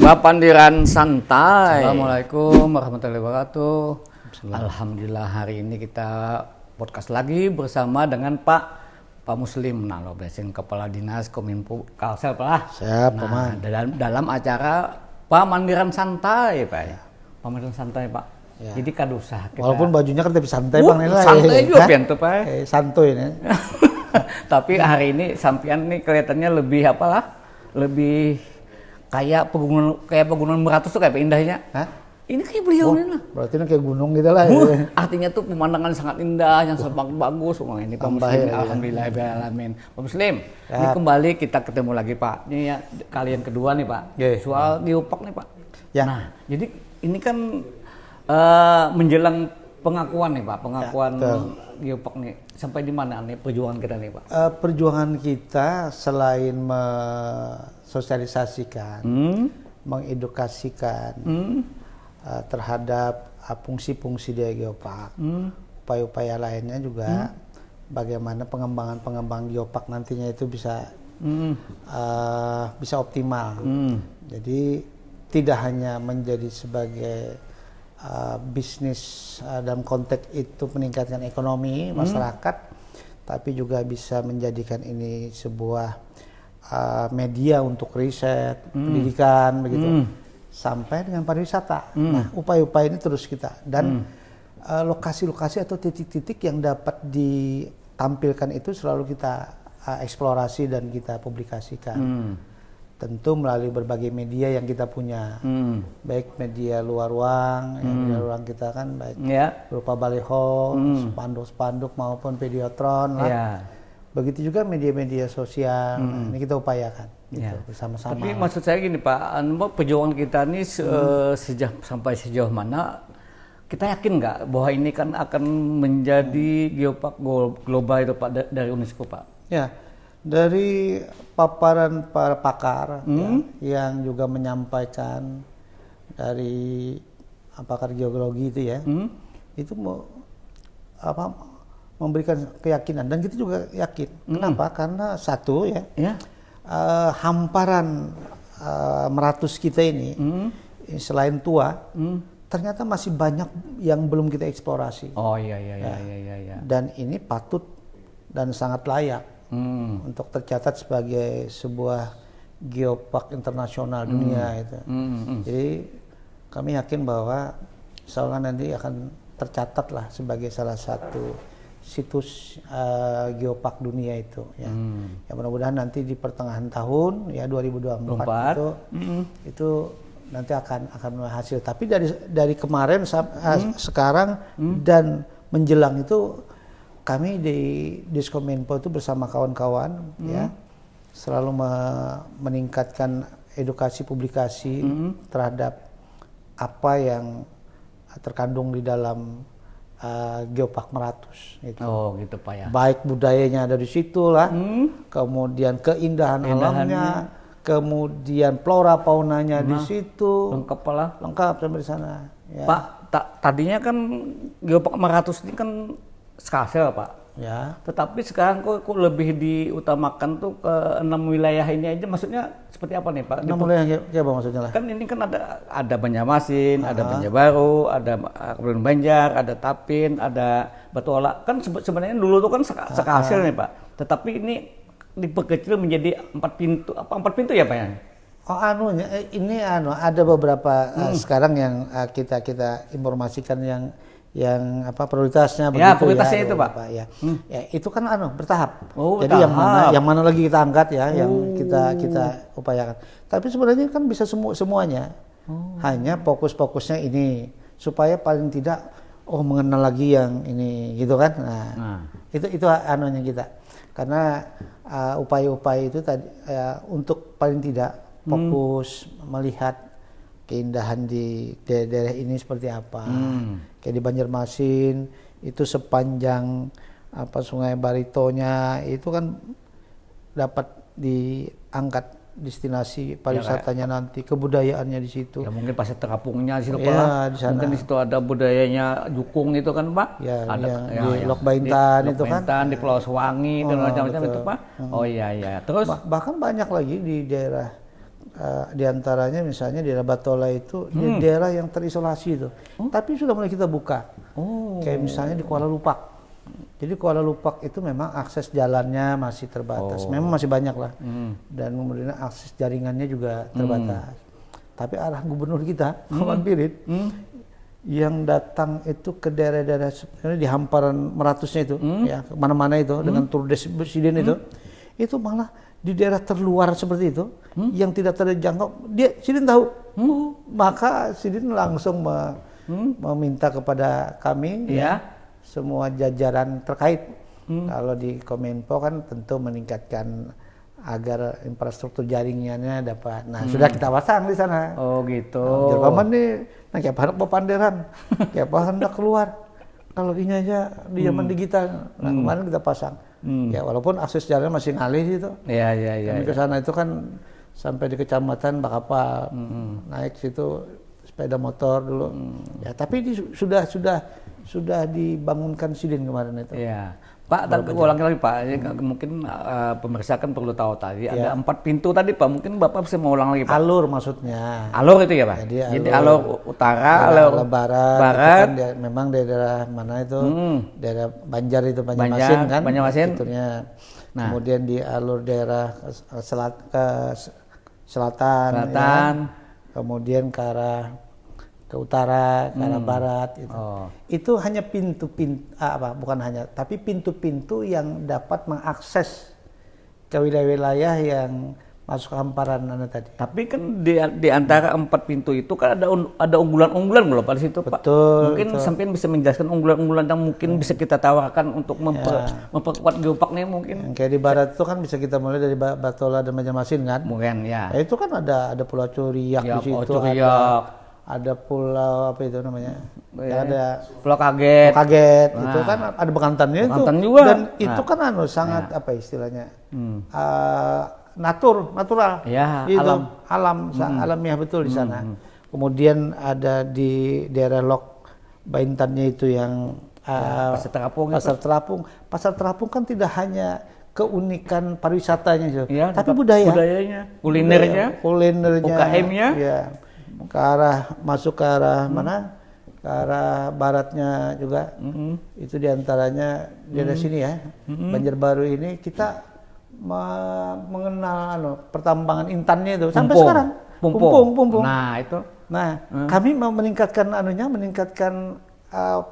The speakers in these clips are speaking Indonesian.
Papandiran santai. Assalamualaikum warahmatullahi wabarakatuh. Alhamdulillah hari ini kita podcast lagi bersama dengan Pak Muslim. Nah, lo blessing Kepala Dinas Kominfo Kalsel lah. Siap, nah, dalam acara Pamandiran santai, Pak. Ya. Pamandiran santai, Pak. Ya. Jadi kadusah kita. Walaupun bajunya kan tapi santai Bang Nela. Santai juga pian tuh, Pak. Santuy ini. Tapi hari ini sampian nih kelihatannya lebih apalah? Lebih kayak pegunungan Meratus tuh kayak indahnya. Hah? Ini kayak beliau nih lah. Berarti ini kayak gunung gitu lah. Artinya tuh pemandangan sangat indah, yang sangat bagus. Wah, ini Pak Muslim, alhamdulillahirrahmanirrahim. Pak Muslim, ini kembali kita ketemu lagi Pak. Ini ya kalian kedua nih Pak. Soal geopark nih Pak. Ya. Nah, jadi ini kan menjelang pengakuan nih Pak, pengakuan geopark nih. Sampai di mana nih perjuangan kita nih Pak? Perjuangan kita selain sosialisasikan, mengedukasikan terhadap fungsi-fungsi dari geopark, upaya-upaya lainnya juga bagaimana pengembangan geopark nantinya itu bisa optimal. Jadi tidak hanya menjadi sebagai bisnis dalam konteks itu meningkatkan ekonomi masyarakat, tapi juga bisa menjadikan ini sebuah media untuk riset, pendidikan begitu, sampai dengan pariwisata. Nah, upaya-upaya ini terus kita dan lokasi-lokasi atau titik-titik yang dapat ditampilkan itu selalu kita eksplorasi dan kita publikasikan. Tentu melalui berbagai media yang kita punya, baik media luar ruang, media ruang kita kan baik berupa baliho, spanduk-spanduk maupun videotron lah. Begitu juga media-media sosial, ini kita upayakan gitu, bersama-sama. Tapi maksud saya gini Pak, perjuangan kita ini sampai sejauh mana kita yakin nggak bahwa ini kan akan menjadi geopark global itu Pak dari UNESCO Pak? Ya, dari paparan para pakar yang juga menyampaikan dari pakar geologi itu ya, itu memberikan keyakinan dan kita juga yakin. Kenapa? Karena satu hamparan Meratus kita ini selain tua, ternyata masih banyak yang belum kita eksplorasi. Oh iya. Dan ini patut dan sangat layak untuk tercatat sebagai sebuah geopark internasional dunia itu. Jadi kami yakin bahwa insya Allah nanti akan tercatat lah sebagai salah satu situs geopark dunia itu ya. Ya mudah-mudahan nanti di pertengahan tahun ya 2024 itu nanti akan hasil. Tapi dari kemarin sekarang dan menjelang itu kami di Diskominfo itu bersama kawan-kawan ya selalu meningkatkan edukasi publikasi terhadap apa yang terkandung di dalam geopark Meratus itu. Oh gitu Pak ya. Baik budayanya ada di situ lah, kemudian keindahan alamnya, kemudian flora faunanya di situ. Lengkap sampai di sana. Ya. Pak, tadinya kan geopark Meratus ini kan Kalsel Pak. Ya. Tetapi sekarang kok lebih diutamakan tuh ke 6 wilayah ini aja, maksudnya seperti apa nih Pak? 6 wilayah apa maksudnya lah? Kan ini kan ada Banjarmasin, ada Banjarbaru, ada Kabupaten Banjar, ada Tapin, ada Batuola. Kan sebenarnya dulu tuh kan Kalsel nih Pak. Tetapi ini diperkecil menjadi 4 pintu. Apa 4 pintu ya Pak ya? Ini ada beberapa sekarang yang kita informasikan yang prioritasnya begitu ya. Prioritasnya itu Pak. Ya. Ya itu kan bertahap. Oh, jadi yang mana lagi kita angkat ya, yang kita upayakan. Tapi sebenarnya kan bisa semuanya. Hanya fokusnya ini supaya paling tidak mengenal lagi yang ini gitu kan. Nah. Itu anunya kita. Karena upaya-upaya itu tadi untuk paling tidak fokus melihat keindahan di daerah ini seperti apa. Kayak di Banjarmasin itu sepanjang Sungai Baritonya itu kan dapat diangkat destinasi pariwisatanya nanti, kebudayaannya di situ. Ya mungkin pasar terapungnya di situ Pak. Di sana. Mungkin di situ ada budayanya Jukung itu kan Pak. Ya, ada di Lok Baintan itu kan. Di Pulau Sewangi dan macam-macam itu Pak. Oh iya. Terus bahkan banyak lagi di daerah diantaranya misalnya di daerah Batola itu di daerah yang terisolasi itu, tapi sudah mulai kita buka. Kayak misalnya di Kuala Lupak. Jadi Kuala Lupak itu memang akses jalannya masih terbatas, memang masih banyak lah, dan kemudian akses jaringannya juga terbatas. Tapi arah gubernur kita, Muhammad Birit, yang datang itu ke daerah-daerah sebenarnya di hamparan Meratusnya itu, ya kemana-mana itu dengan tur presiden itu malah di daerah terluar seperti itu, yang tidak terjangkau, Sidin tahu, maka Sidin langsung meminta kepada kami, ya semua jajaran terkait. Kalau di Kominfo kan tentu meningkatkan agar infrastruktur jaringannya dapat. Nah, sudah kita pasang di sana. Oh gitu. Jerman nih, nah kayak panak panderan, kayak hendak keluar. Kalau ini aja di zaman digital, nah kemarin kita pasang. Ya walaupun akses jalan masih ngalih itu. Iya. Kami ke sana itu kan sampai di kecamatan Bakapal, naik situ sepeda motor dulu. Ya tapi sudah dibangunkan Sidin kemarin itu. Iya. Pak, tapi ulangi lagi Pak, mungkin pemirsa kan perlu tahu tadi ada 4 pintu tadi Pak, mungkin Bapak bisa mengulang lagi Pak. Alur maksudnya. Alur itu ya Pak? Jadi alur utara, alur barat. Kan memang daerah mana itu? Daerah Banjar itu, Banjarmasin kan? Banjarmasin. Nah. Kemudian di alur daerah selatan. Ya. Kemudian ke arah ke utara, ke arah barat itu. Itu hanya bukan hanya, tapi pintu-pintu yang dapat mengakses ke wilayah-wilayah yang masuk hamparan tadi. Tapi kan di antara 4 pintu itu kan ada unggulan-unggulan loh pada situ Pak. Mungkin sampean bisa menjelaskan unggulan-unggulan yang mungkin bisa kita tawarkan untuk memperkuat geopark nih mungkin. Yang kayak di barat itu kan bisa kita mulai dari Batola dan Banjarmasin kan. Mungkin ya. Nah, itu kan ada Pulau Curiak di situ. Ada pulau apa itu namanya? Ada Pulau Kaget. Itu kan ada Bekantannya itu. Juga. Dan itu kan sangat apa istilahnya? Natural. Ya, alam alamiah betul di sana. Kemudian ada di daerah Lok Baintannya itu yang Pasar Terapung. Pasar Terapung kan tidak hanya keunikan pariwisatanya itu, tapi budayanya, kulinernya, UKM-nya. Ya. Masuk ke arah mana? Ke arah baratnya juga. Itu diantaranya daerah sini ya. Banjarbaru ini kita mengenal pertambangan intannya itu sampai sekarang. Pumpung. Nah itu. Nah kami mau meningkatkan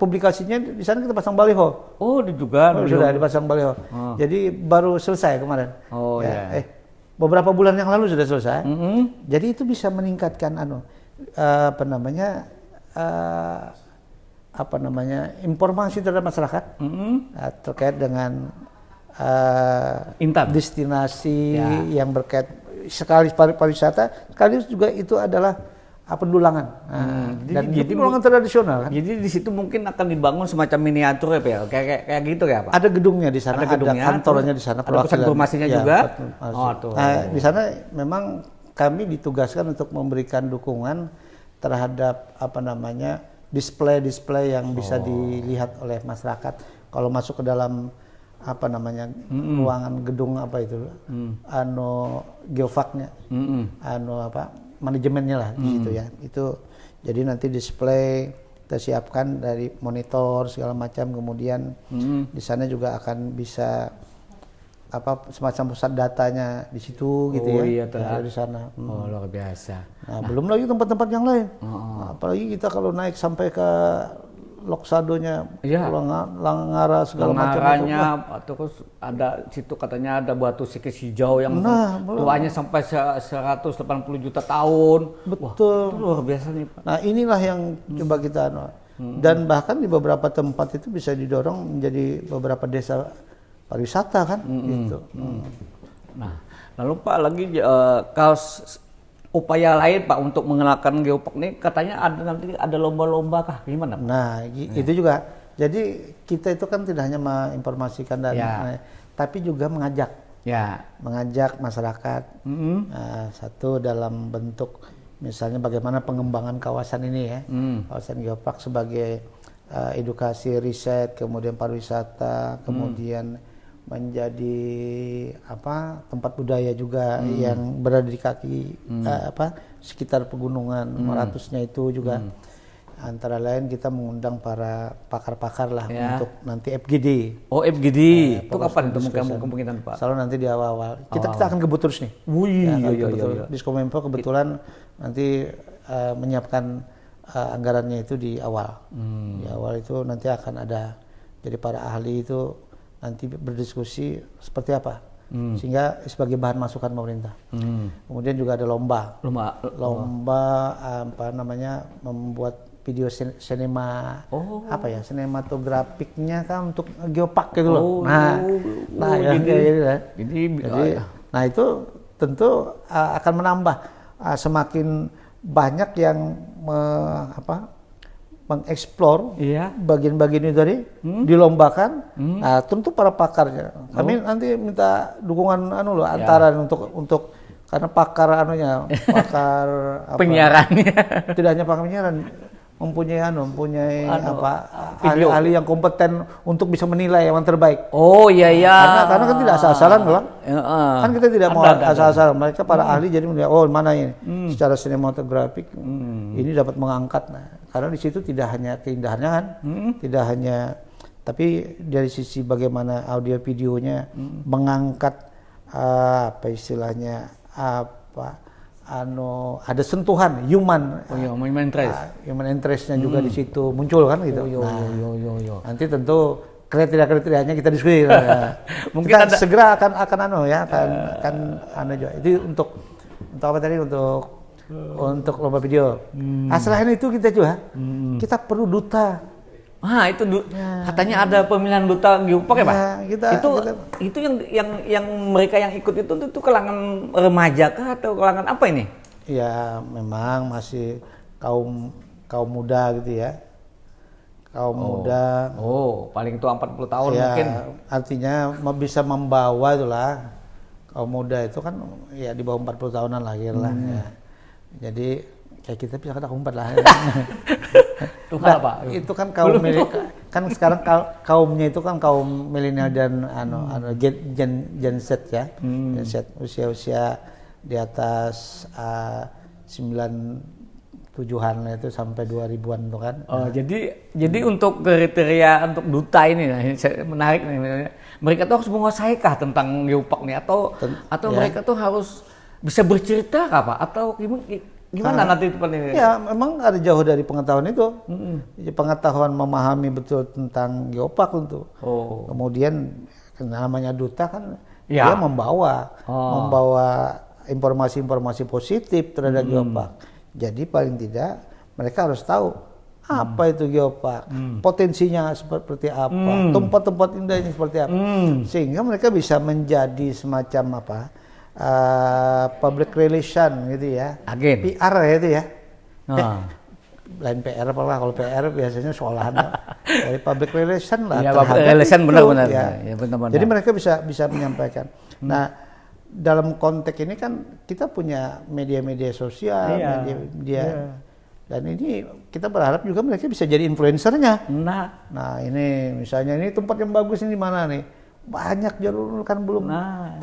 publikasinya di sana kita pasang baliho. Oh juga. Sudah dipasang baliho. Jadi baru selesai kemarin. Beberapa bulan yang lalu sudah selesai. Jadi itu bisa meningkatkan informasi terhadap masyarakat terkait dengan destinasi yang berkait sekali pariwisata, sekali juga itu adalah pendulangan. Jadi pendulangan tradisional kan. Jadi di situ mungkin akan dibangun semacam miniatur ya Pak. Kayak gitu ya Pak. Ada gedungnya di sana, ada kantornya di sana, ada pusat informasinya juga. Di sana memang kami ditugaskan untuk memberikan dukungan terhadap display yang bisa dilihat oleh masyarakat kalau masuk ke dalam ruangan gedung geofaknya, manajemennya lah di situ ya. Itu jadi nanti display kita siapkan dari monitor segala macam, kemudian di sana juga akan bisa semacam pusat datanya di situ gitu ya. Iya, di sana. Luar biasa. Nah, belum lagi tempat-tempat yang lain. Apalagi kita kalau naik sampai ke Loksadonya, Langara segala macam. Terus ada situ katanya ada batu sikis hijau yang tuanya sampai 180 juta tahun. Betul. Luar biasa nih Pak. Nah inilah yang coba kita dan bahkan di beberapa tempat itu bisa didorong menjadi beberapa desa pariwisata kan gitu. Nah, lalu Pak lagi upaya lain Pak untuk mengenalkan geopark ini katanya nanti ada lomba-lomba kah gimana Pak? Nah, itu juga. Jadi kita itu kan tidak hanya menginformasikan tapi juga mengajak. Mengajak masyarakat. Satu dalam bentuk misalnya bagaimana pengembangan kawasan ini ya. Kawasan geopark sebagai edukasi riset, kemudian pariwisata, kemudian menjadi tempat budaya juga yang berada di kaki sekitar pegunungan Maratusnya itu juga. Antara lain kita mengundang para pakar-pakar lah untuk nanti FGD. Oh, FGD. Itu kapan itu kemungkinan Pak? Selalu nanti di awal-awal. Kita akan kebut terus nih. Iya. Diskominfo kebetulan nanti menyiapkan anggarannya itu di awal. Di awal itu nanti akan ada, jadi para ahli itu nanti berdiskusi seperti apa. Sehingga sebagai bahan masukan pemerintah. Kemudian juga ada lomba membuat video sinema sinematografiknya kan untuk geopark gitu loh. Nah itu tentu akan menambah semakin banyak yang mengeksplor bagian-bagian itu tadi dilombakan. Nah, tentu para pakarnya. Kami nanti minta dukungan antara untuk karena pakar penyiarannya. Tidak hanya pakar penyiaran, mempunyai ahli-ahli yang kompeten untuk bisa menilai yang terbaik. Oh iya. Karena kan tidak asal-asalan loh. Kan kita tidak mau asal-asalan. Mereka para ahli jadi menilai, mana ini secara sinematografik ini dapat mengangkat. Nah, karena di situ tidak hanya keindahannya kan, tidak hanya, tapi dari sisi bagaimana audio videonya mengangkat ada sentuhan human interest-nya juga di situ muncul kan gitu. Nanti tentu kriteria-kriterianya kita diskusi. Mungkin kita segera akan juga. Itu untuk apa tadi, untuk lomba video. Selain itu kita juga kita perlu duta. Itu katanya ada pemilihan duta geopark ya Pak? Itu yang mereka yang ikut itu kalangan remaja kah atau kalangan apa ini? Ya memang masih kaum muda gitu ya. Kaum muda. Paling tua 40 tahun mungkin. Artinya bisa membawa itulah. Kaum muda itu kan ya di bawah 40 tahunan lahir lah ya. Jadi kayak kita bisa kata umpat lah. Itu kan kaum kan sekarang kaumnya itu kan kaum milenial dan Gen Z ya. Gen Z usia di atas 97-an itu sampai 2000-an itu kan. Jadi untuk kriteria untuk duta ini menarik nih. Mereka tuh harus menguasaikah tentang geopark nih atau mereka tuh harus bisa bercerita kah Pak atau gimana nanti itu penting? Ya memang ada jauh dari pengetahuan itu. Pengetahuan memahami betul tentang geopark untuk. Kemudian namanya duta kan dia membawa informasi-informasi positif terhadap geopark. Jadi paling tidak mereka harus tahu apa itu geopark, potensinya seperti apa, tempat-tempat indahnya seperti apa, sehingga mereka bisa menjadi semacam public relation gitu ya, PR gitu ya. Lain PR apa lah, kalau PR biasanya sekolahan dari public relation lah. Ya, public relation benar-benar. Ya, jadi mereka bisa menyampaikan. Nah, dalam konteks ini kan kita punya media-media sosial, media dan ini kita berharap juga mereka bisa jadi influencernya. Nah ini misalnya ini tempat yang bagus ini di mana nih? Banyak jalur kan belum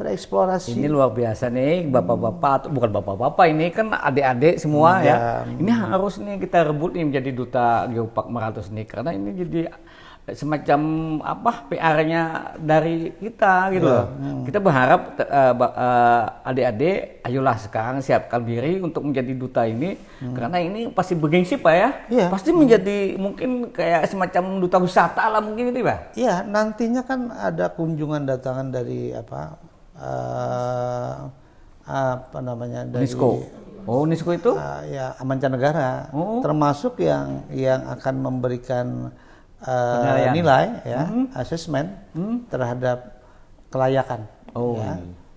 tereksplorasi. Ini luar biasa nih bapak-bapak, bukan bapak-bapak ini kan adik-adik semua ya. Ini harus nih kita rebut nih menjadi duta geopark Maratus nih karena ini jadi semacam PR-nya dari kita gitu loh. Kita berharap adik-adik ayolah sekarang siapkan diri untuk menjadi duta ini karena ini pasti bergengsi Pak ya. Pasti menjadi mungkin kayak semacam duta wisata lah mungkin itu Pak. Iya, nantinya kan ada kunjungan datangan dari dari UNESCO. UNESCO itu? Ya mancanegara. Termasuk yang akan memberikan nilai ya, asesmen terhadap kelayakan.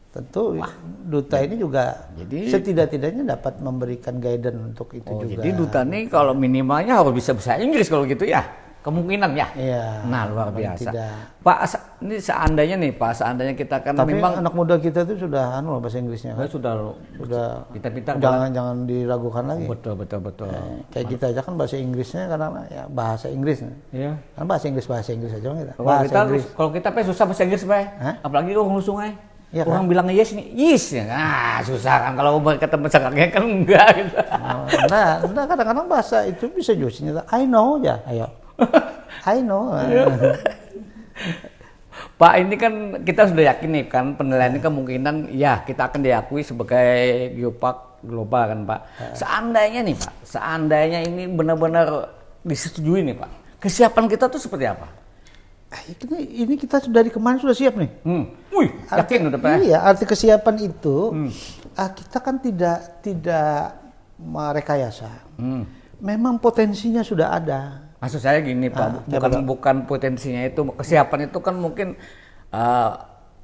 Tentu duta ini juga setidak-tidaknya dapat memberikan guidance untuk itu juga. Jadi duta ini kalau minimalnya harus bisa bahasa Inggris kalau gitu ya? kemungkinan ya. Iya. Nah, luar paling biasa. tidak. Pak, ini seandainya nih Pak, seandainya kita kan Tapi memang anak muda kita itu sudah bahasa Inggrisnya kan? sudah pintar-pintar. Jangan diragukan lagi. Betul. Kayak kita aja kan bahasa Inggrisnya karena ya bahasa Inggris. Iya. Kan bahasa Inggris aja kita. Kalau kita susah bahasa Inggris Pak. Apalagi orang sungai. Iya, orang bilang yes nih, yes ya. Nah, susah kan kalau ketemu cakaknya kan enggak gitu. Nah, kadang-kadang bahasa itu bisa juga I know ya, ayo. I know. Pak, ini kan kita sudah yakin nih kan penilaian ini kemungkinan ya kita akan diakui sebagai geopark global kan Pak. Seandainya nih Pak, seandainya ini benar-benar disetujui nih Pak, kesiapan kita tuh seperti apa? Ini kita dari kemarin sudah siap nih. Wih, yakin udah Pak? Iya, arti kesiapan itu kita kan tidak merekayasa. Memang potensinya sudah ada. Maksud saya gini Pak, bukan potensinya itu, kesiapan itu kan mungkin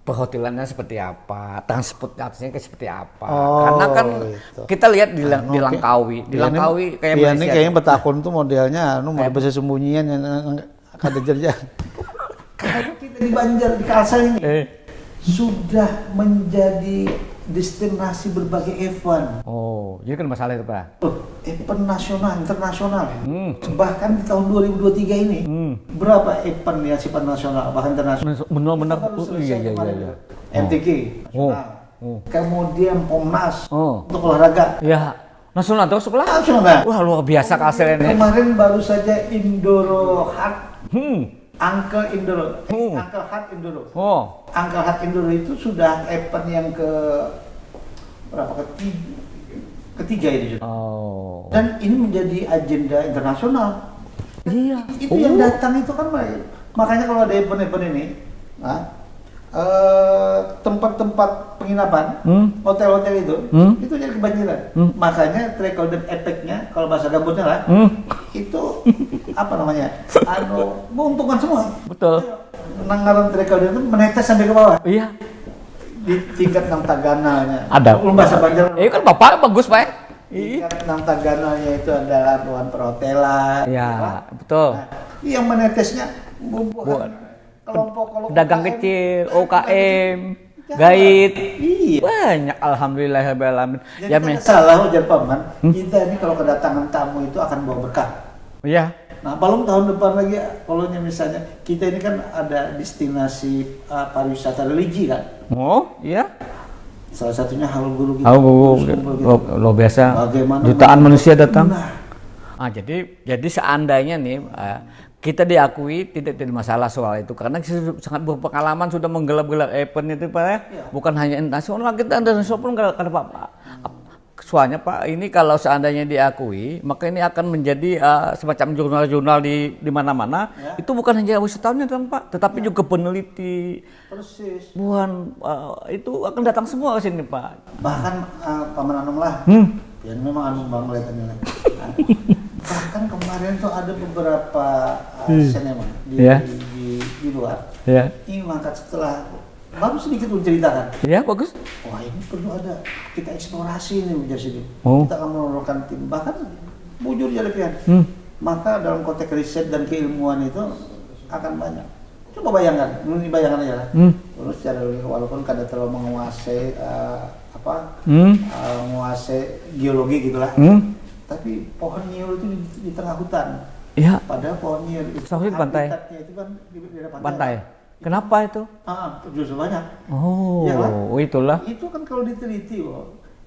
perhotelannya seperti apa, transportasinya seperti apa. Karena kan gitu. Kita lihat di Langkawi, kayak Malaysia. Ini kayaknya Betakun tuh modelnya, model bersembunyian yang ada jerjang. Kalau kita di Banjar, di Kalsel ini sudah menjadi destinasi berbagai event. Oh, jadi kan masalah itu Pak? Event nasional, internasional. Bahkan di tahun 2023 ini, berapa event yang sifat nasional, bahkan internasional? Benar-benar. Iya. MTQ, kemudian Pomnas untuk olahraga. Ya, nasional terus sebelah? Nasional. Wah, luar biasa Kalsel ini. Kemarin baru saja Indoro Hard. Angkel Indoro, Angkel Hard Indoro. Angkel Hard Indoro itu sudah event yang ketiga ini. Dan ini menjadi agenda internasional. Iya. Itu yang datang itu kan makanya kalau ada event-event ini, tempat-tempat penginapan, hotel-hotel itu jadi kebanjiran. Makanya trickle down effect-nya, kalau bahasa gambutnya lah, itu apa namanya? Menguntungkan semua. Betul. Anggaran trickle down itu menetes sampai ke bawah. Iya. Di tingkat Nangtagananya. Ada. Belum bahasa Banjar. Kan Bapak bagus, Pak. Tingkat Nangtagananya itu adalah ruang perhotelan. Iya, betul. Nah, yang menetesnya buat kelompok pedagang kecil, OKM, gaid. Iya. Banyak alhamdulillahirabbil. Jadi kan salah wajar paman. Kita ini kalau kedatangan tamu itu akan bawa berkah. Iya. Nah, belum tahun depan lagi kalau misalnya kita ini kan ada destinasi pariwisata religi kan. Oh, iya. Salah satunya Haul Guru gitu. Luar biasa. Bagaimana jutaan manusia datang. Jadi seandainya nih kita diakui tidak masalah soal itu karena sangat berpengalaman sudah menggelar-gelar event itu Pak ya. Bukan hanya internasional, kita internasional pun kata Pak. Soalnya Pak, ini kalau seandainya diakui, maka ini akan menjadi semacam jurnal-jurnal di mana-mana. Ya. Itu bukan hanya wisatawan kan Pak, tetapi juga peneliti. Persis. Itu akan datang semua ke sini Pak. Bahkan Paman Anum lah, ya memang Anum bang ngeliatannya. Bahkan kemarin tuh ada beberapa sinema di luar. Ya. Ini mangkat setelah baru sedikit menceritakan. Iya, bagus. Wah, ini perlu ada kita eksplorasi ini menjadi sini. Kita akan menurunkan tim, bahkan bujur jadi pian. Maka dalam konteks riset dan keilmuan itu akan banyak. Coba bayangkan, ini bayangan aja lah. Terus secara walaupun kada terlalu menguasai menguasai geologi gitulah. Tapi pohon nyiur itu di tengah hutan. Iya. Padahal pohon nyiur itu habitatnya itu kan di daerah pantai. Kenapa itu? Justru banyak. Oh, ya kan? Itulah. Itu kan kalau diteliti,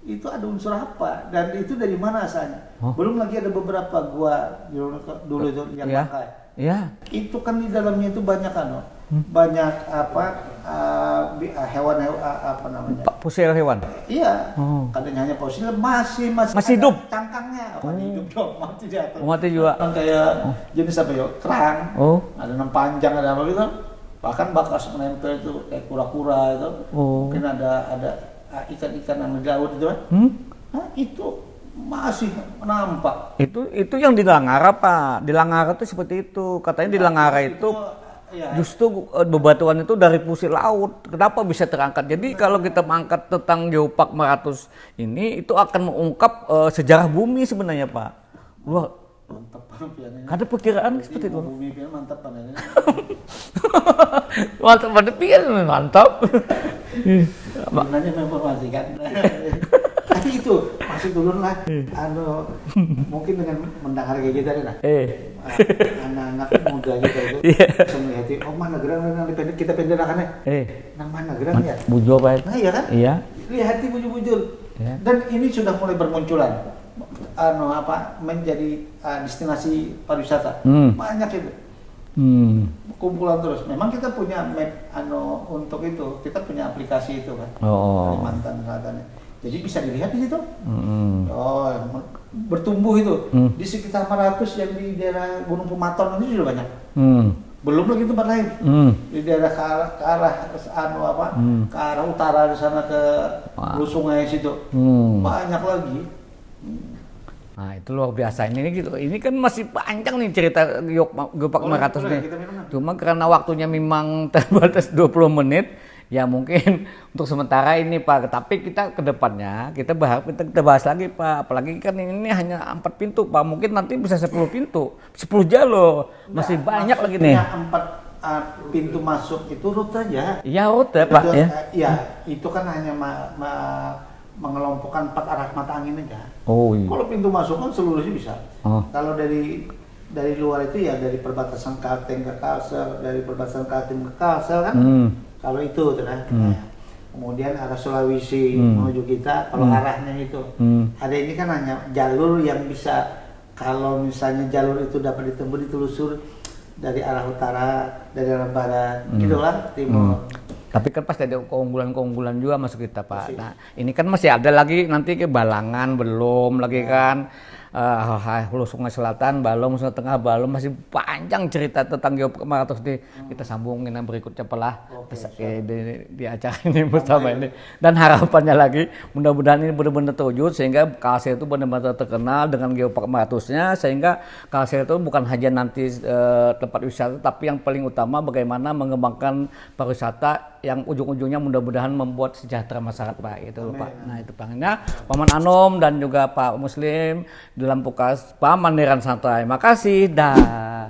itu ada unsur apa dan itu dari mana asalnya? Belum lagi ada beberapa gua dulu itu yang bangkai. Iya. Itu kan di dalamnya itu banyak banyak hewan apa namanya? Fosil hewan. Iya. Katanya hanya fosil masih hidup. Cangkangnya. Hidup dong, mati dia. Mati juga. Kayak jenis apa ya? Kerang. Ada enam panjang ada apa gitu. Bahkan bakas menempel itu kayak kura-kura itu. Mungkin ada ikan-ikan yang di laut itu kan. Nah, itu masih nampak. Itu yang di Langara Pak. Di Langara itu seperti itu. Katanya di Langara itu justru bebatuan itu dari fosil laut. Kenapa bisa terangkat? Jadi kalau kita mengangkat tentang Geopark Meratus ini itu akan mengungkap sejarah bumi sebenarnya Pak. Mantap piananya. Ada perkiraan seperti itu. Bumi pian mantap piananya. Mantap pada pian mantap. Sebenarnya menginformasikan. Tapi itu masih turun lah. Mungkin dengan mendengar kayak gitu lah. Anak-anak muda kita itu bisa melihat, oh mana gerang kita penderakannya. Nang mana gerang ya? Bujur Pak. Nah iya kan? Iya. Lihat bujur-bujur. Dan ini sudah mulai bermunculan. Menjadi destinasi pariwisata. Banyak itu. Kumpulan terus. Memang kita punya map untuk itu. Kita punya aplikasi itu kan. Kalimantan Selatan. Jadi bisa dilihat di situ. Bertumbuh itu. Di sekitar 500 yang di daerah Gunung Pematon itu sudah banyak. Belum lagi tempat lain. Di daerah ke arah utara di sana ke Hulu Sungai situ. Banyak lagi. Nah itu luar biasa ini gitu. Ini kan masih panjang nih cerita Geopark 500 nih. Cuma karena waktunya memang terbatas 20 menit, ya mungkin untuk sementara ini Pak. Tapi kita ke depannya kita berharap kita bahas lagi Pak. Apalagi kan ini hanya 4 pintu Pak. Mungkin nanti bisa 10 pintu, 10 jalur. Masih banyak lagi nih. 4 pintu masuk itu rute aja. Iya rute Pak ya. Iya, itu kan hanya mengelompokkan 4 arah mata angin aja. Iya. Kalau pintu masuk kan seluruhnya bisa. Kalau dari luar itu ya dari perbatasan Kalteng ke Kalsel, dari perbatasan Kalteng ke Kalsel kan. Kalau itu kan. Kemudian arah Sulawesi menuju kita, kalau arahnya itu. Ada ini kan hanya jalur yang bisa, kalau misalnya jalur itu dapat ditempuh ditelusur dari arah utara, dari arah barat, gitulah timur. Tapi kan pasti ada keunggulan-keunggulan juga masuk kita Pak. Nah ini kan masih ada lagi nanti ke Balangan belum lagi kan. Hulu Sungai Selatan, Balong, Sungai Tengah, Balong masih panjang cerita tentang Geopark 500 nih. Kita sambungin yang berikutnya pelah di acara ini bersama ini. Dan harapannya lagi mudah-mudahan ini benar-benar terwujud sehingga Kalsel itu benar-benar terkenal dengan Geopark 500-nya, sehingga Kalsel itu bukan hanya nanti tempat wisata, tapi yang paling utama bagaimana mengembangkan pariwisata yang ujung-ujungnya mudah-mudahan membuat sejahtera masyarakat Pak itu Pak. Nah itu Paknya Paman Anom dan juga Pak Muslim dalam Pukas Paman Niran Santai. Makasih dah.